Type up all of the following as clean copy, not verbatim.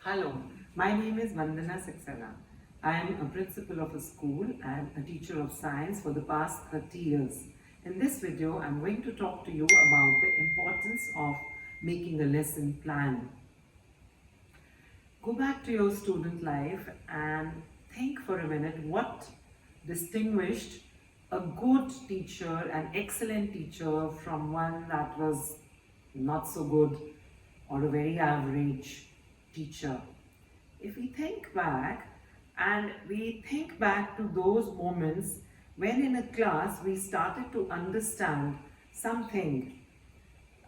Hello, my name is Vandana Saxena. I am a principal of a school and a teacher of science for the past 30 years. In this video, I'm going to talk to you about the importance of making a lesson plan. Go back to your student life and think for a minute what distinguished a good teacher, an excellent teacher from one that was not so good or a very average teacher. If we think back and we think back to those moments when in a class we started to understand something,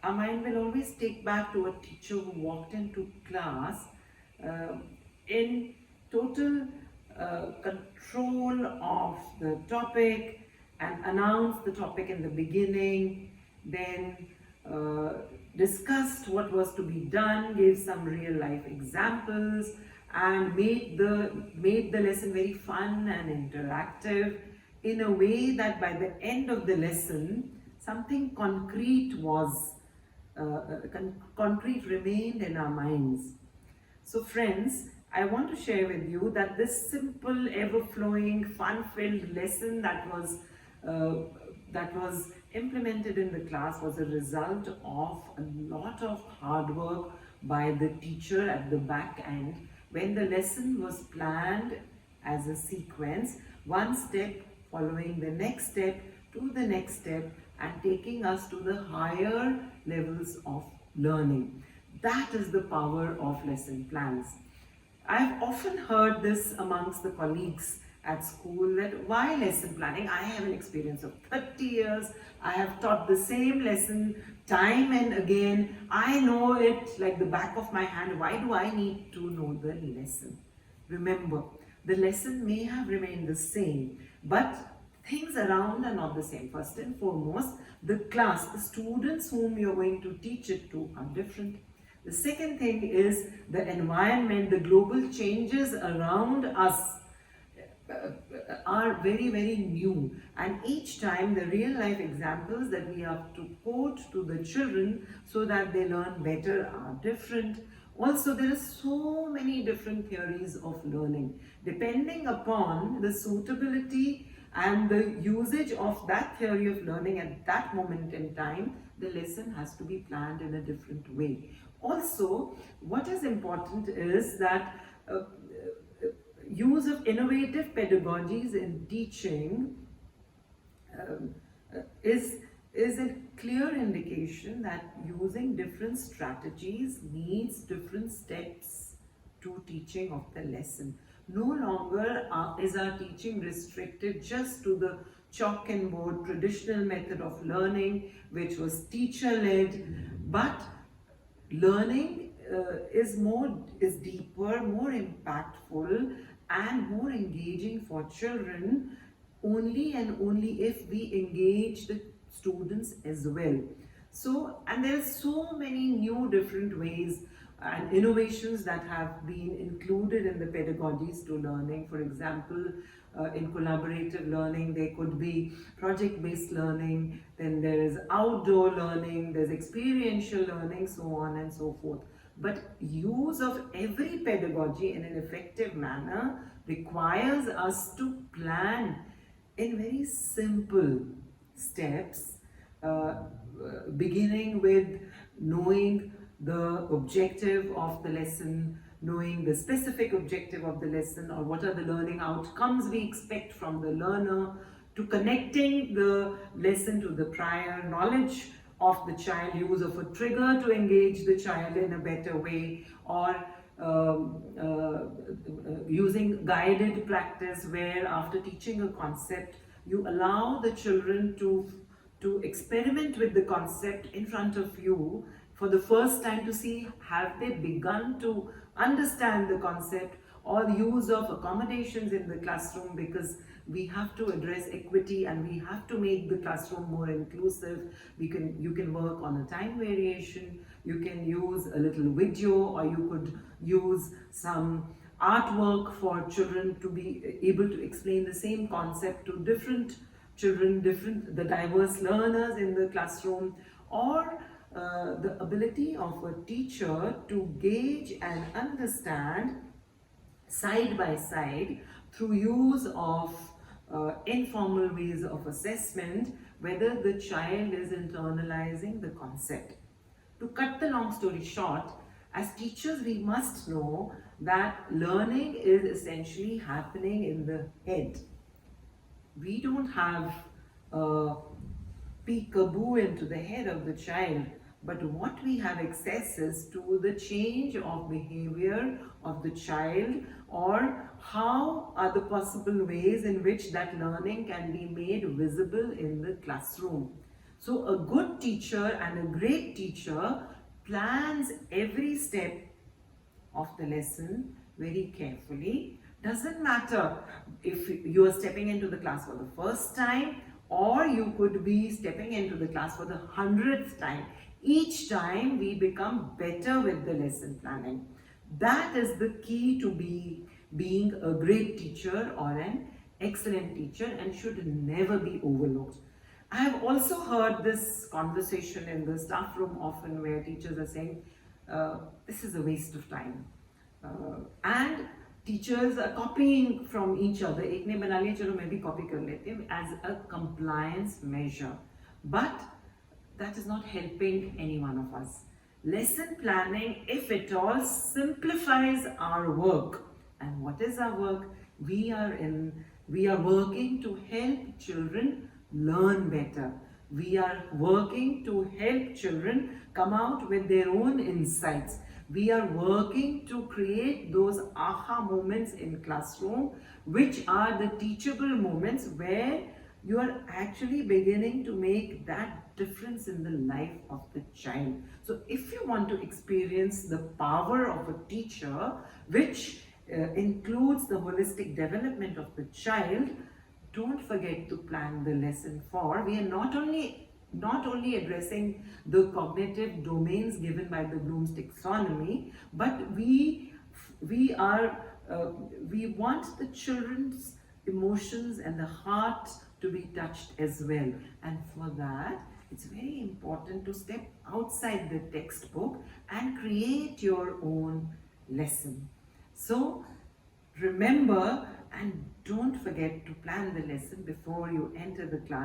our mind will always take back to a teacher who walked into class uh, in total control of the topic and announced the topic in the beginning, then discussed what was to be done, gave some real life examples, and made the lesson very fun and interactive in a way that by the end of the lesson something concrete was concrete remained in our minds. So friends, I want to share with you that this simple, ever-flowing, fun-filled lesson that was implemented in the class was a result of a lot of hard work by the teacher at the back end when the lesson was planned as a sequence, one step following the next step to the next step and taking us to the higher levels of learning. That is the power of lesson plans. I've often heard this amongst the colleagues at school that why lesson planning? I have an experience of 30 years. I have taught the same lesson time and again. I know it like the back of my hand. Why do I need to know the lesson? Remember, the lesson may have remained the same, but things around are not the same. First and foremost, the class, the students whom you're going to teach it to are different. The second thing is the environment, the global changes around us are very, very new. And each time the real life examples that we have to quote to the children so that they learn better are different. Also, there are so many different theories of learning. Depending upon the suitability and the usage of that theory of learning at that moment in time, the lesson has to be planned in a different way. Also, what is important is that use of innovative pedagogies in teaching is a clear indication that using different strategies needs different steps to teaching of the lesson. No longer is our teaching restricted just to the chalk and board traditional method of learning, which was teacher-led, but learning is deeper, more impactful, and more engaging for children only and only if we engage the students as well. So, and there are so many new different ways and innovations that have been included in the pedagogies to learning. For example, in collaborative learning, there could be project-based learning, then there is outdoor learning, there's experiential learning, so on and so forth. But use of every pedagogy in an effective manner requires us to plan in very simple steps, beginning with knowing the objective of the lesson, knowing the specific objective of the lesson or what are the learning outcomes we expect from the learner, to connecting the lesson to the prior knowledge of the child, use of a trigger to engage the child in a better way, or using guided practice where after teaching a concept you allow the children to experiment with the concept in front of you for the first time to see have they begun to understand the concept, or the use of accommodations in the classroom, because we have to address equity and we have to make the classroom more inclusive. You can work on a time variation, you can use a little video, or you could use some artwork for children to be able to explain the same concept to different children, the diverse learners in the classroom, or the ability of a teacher to gauge and understand side by side through use of informal ways of assessment whether the child is internalizing the concept. To cut the long story short, as teachers we must know that learning is essentially happening in the head. We don't have a peekaboo into the head of the child, but what we have access is to the change of behavior of the child, or how are the possible ways in which that learning can be made visible in the classroom. So a good teacher and a great teacher plans every step of the lesson very carefully. Doesn't matter if you are stepping into the class for the first time, or you could be stepping into the class for the 100th time. Each time we become better with the lesson planning. That is the key to being a great teacher or an excellent teacher, and should never be overlooked. I have also heard this conversation in the staff room often where teachers are saying, this is a waste of time. And teachers are copying from each other. एक ने बना लिया, चलो मैं भी copy कर लेती हूँ as a compliance measure. But that is not helping any one of us. Lesson planning, if at all, simplifies our work. And what is our work? We are working to help children learn better. We are working to help children come out with their own insights. We are working to create those aha moments in classroom, which are the teachable moments where you are actually beginning to make that difference in the life of the child. So if you want to experience the power of a teacher, which includes the holistic development of the child, don't forget to plan the lesson for. We are not only addressing the cognitive domains given by the Bloom's taxonomy, but we want the children's emotions and the heart to be touched as well. And for that, it's very important to step outside the textbook and create your own lesson. So remember and don't forget to plan the lesson before you enter the class.